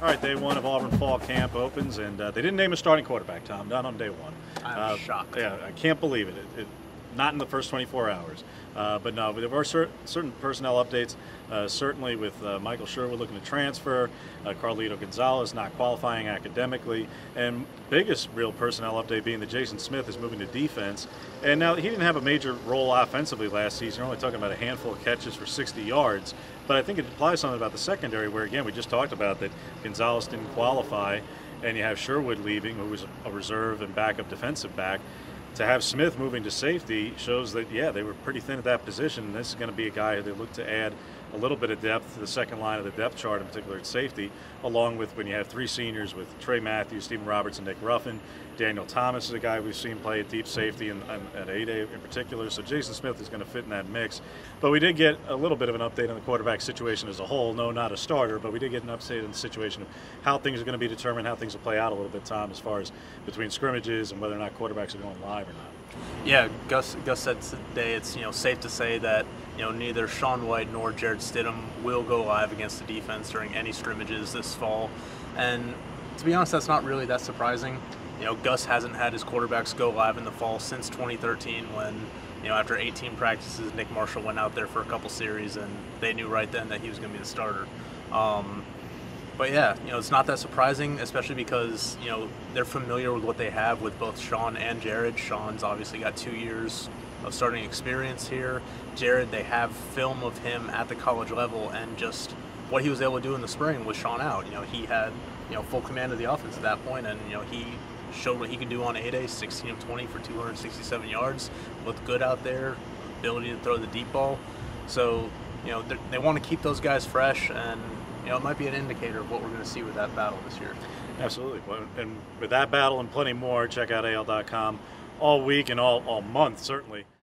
All right, day one of Auburn fall camp opens, and they didn't name a starting quarterback, Tom, not on day one. I'm shocked. Yeah, I can't believe it. Not in the first 24 hours. But no, there were certain personnel updates, certainly with Michael Sherwood looking to transfer, Carlito Gonzalez not qualifying academically, and biggest real personnel update being that Jason Smith is moving to defense. And now he didn't have a major role offensively last season. You're only talking about a handful of catches for 60 yards. But I think it applies something about the secondary where, again, we just talked about that Gonzalez didn't qualify, and you have Sherwood leaving, who was a reserve and backup defensive back. To have Smith moving to safety shows that, yeah, they were pretty thin at that position, and this is going to be a guy who they look to add a little bit of depth to the second line of the depth chart, in particular at safety, along with when you have three seniors with Trey Matthews, Stephen Roberts, and Nick Ruffin. Daniel Thomas is a guy we've seen play at deep safety and at 8A in particular, so Jason Smith is going to fit in that mix. But we did get a little bit of an update on the quarterback situation as a whole. No, not a starter, but we did get an update on the situation of how things are going to be determined, how things will play out a little bit, Tom, as far as between scrimmages and whether or not quarterbacks are going live or not. Yeah, Gus said today it's safe to say that neither Sean White nor Jared Stidham will go live against the defense during any scrimmages this fall, and to be honest, that's not really that surprising. Gus hasn't had his quarterbacks go live in the fall since 2013 when after 18 practices Nick Marshall went out there for a couple series and they knew right then that he was going to be the starter. But yeah, it's not that surprising, especially because, they're familiar with what they have with both Sean and Jared. Sean's obviously got 2 years of starting experience here. Jared, they have film of him at the college level and just what he was able to do in the spring with Sean out. He had, full command of the offense at that point, and, he showed what he could do on 8A, 16 of 20 for 267 yards, looked good out there, ability to throw the deep ball. So, they want to keep those guys fresh, and it might be an indicator of what we're going to see with that battle this year. Absolutely. And with that battle and plenty more, check out AL.com all week and all month, certainly.